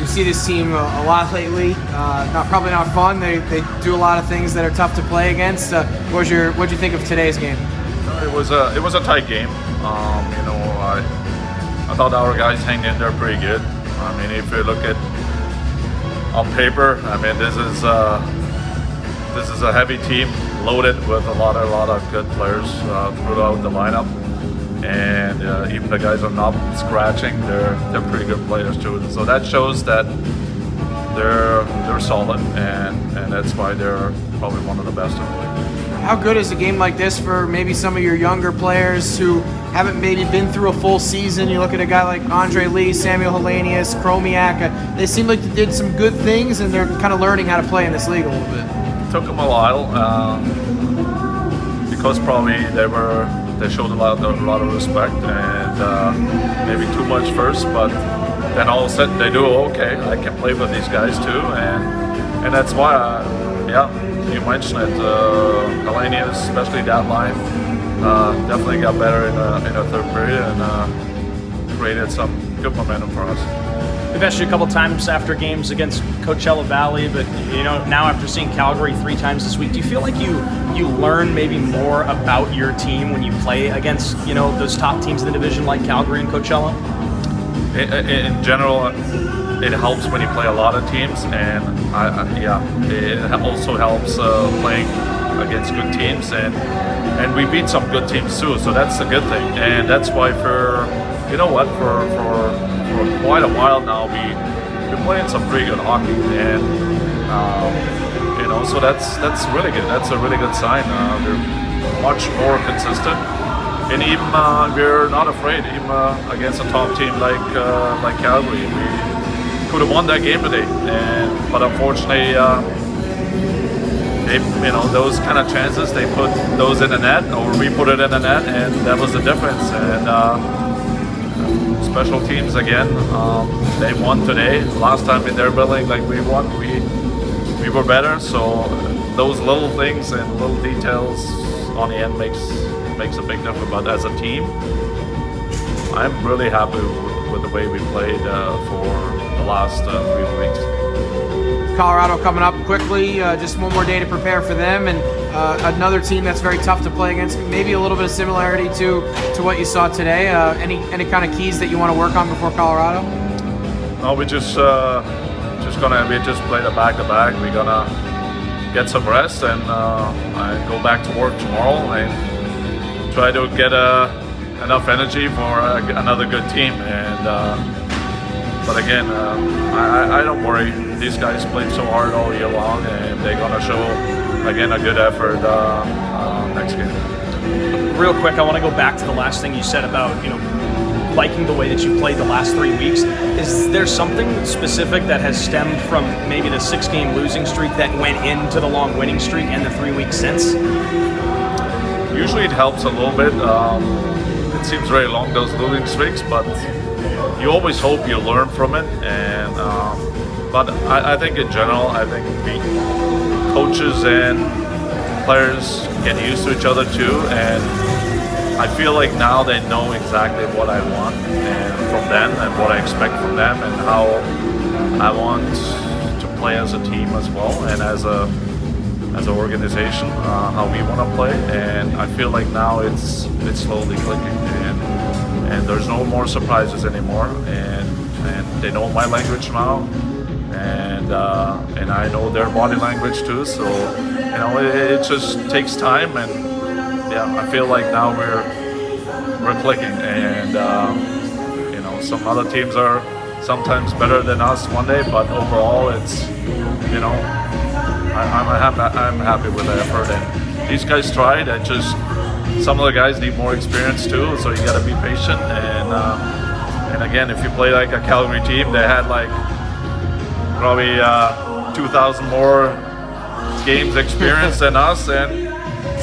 You see this team a lot lately. Probably not fun. They do a lot of things that are tough to play against. What'd you think of today's game? It was a tight game. I thought our guys hang in there pretty good. I mean, if you look at on paper, I mean, this is a heavy team loaded with a lot of good players throughout the lineup. And even the guys are not scratching, they're pretty good players too. So that shows that they're solid, and that's why they're probably one of the best in the league. How good is a game like this for maybe some of your younger players who haven't maybe been through a full season? You look at a guy like Andre Lee, Samuel Helenius, Chromiak. They seem like they did some good things, and they're kind of learning how to play in this league a little bit. It took them a while because probably they showed a lot of respect and maybe too much first, but then all of a sudden they do okay. I can play with these guys too, and that's why you mentioned it. Helenius, especially that line, definitely got better in the third period and created some good momentum for us. We've asked you a couple times after games against Coachella Valley, but now after seeing Calgary 3 times this week, do you feel like you learn maybe more about your team when you play against those top teams in the division like Calgary and Coachella? In general, it helps when you play a lot of teams, and it also helps playing against good teams, and we beat some good teams too, so that's a good thing. And that's why for quite a while now we've been playing some pretty good hockey, and so that's really good. That's a really good sign. They're much more consistent, and even we're not afraid even against a top team like Calgary. We could have won that game today, but unfortunately, those kind of chances, they put those in the net, or we put it in the net, and that was the difference. And special teams again, they won today. Last time in their building, like we won, we were better. So those little things and little details on the end makes a big difference. But as a team, I'm really happy with the way we played for the last 3 weeks. Colorado coming up quickly, just one more day to prepare for them, and another team that's very tough to play against. Maybe a little bit of similarity to what you saw today. Any kind of keys that you want to work on before Colorado? No, we just played a back-to-back. We're gonna get some rest and go back to work tomorrow and try to get enough energy for another good team. But again, I don't worry. These guys played so hard all year long, and they're gonna show again a good effort next game. Real quick, I want to go back to the last thing you said about liking the way that you played the last 3 weeks. Is there something specific that has stemmed from maybe the 6-game losing streak that went into the long winning streak and the 3 weeks since? Usually it helps a little bit. It seems very long, those losing streaks, but you always hope you learn from it. And but I think in general, I think coaches and players get used to each other too, and I feel like now they know exactly what I want from them and what I expect from them, and how I want to play as a team as well, and as an organization, how we want to play. And I feel like now it's slowly clicking, and there's no more surprises anymore, and they know my language now, and I know their body language too. So it just takes time, and I feel like now we're clicking, and some other teams are sometimes better than us one day, but overall it's I'm happy with the effort, and these guys tried, and just some of the guys need more experience too, so you got to be patient. And again, if you play like a Calgary team, they had like probably 2,000 more games experience than us, and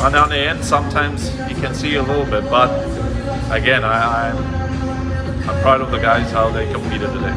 on the end sometimes you can see a little bit, but again I'm proud of the guys how they competed today.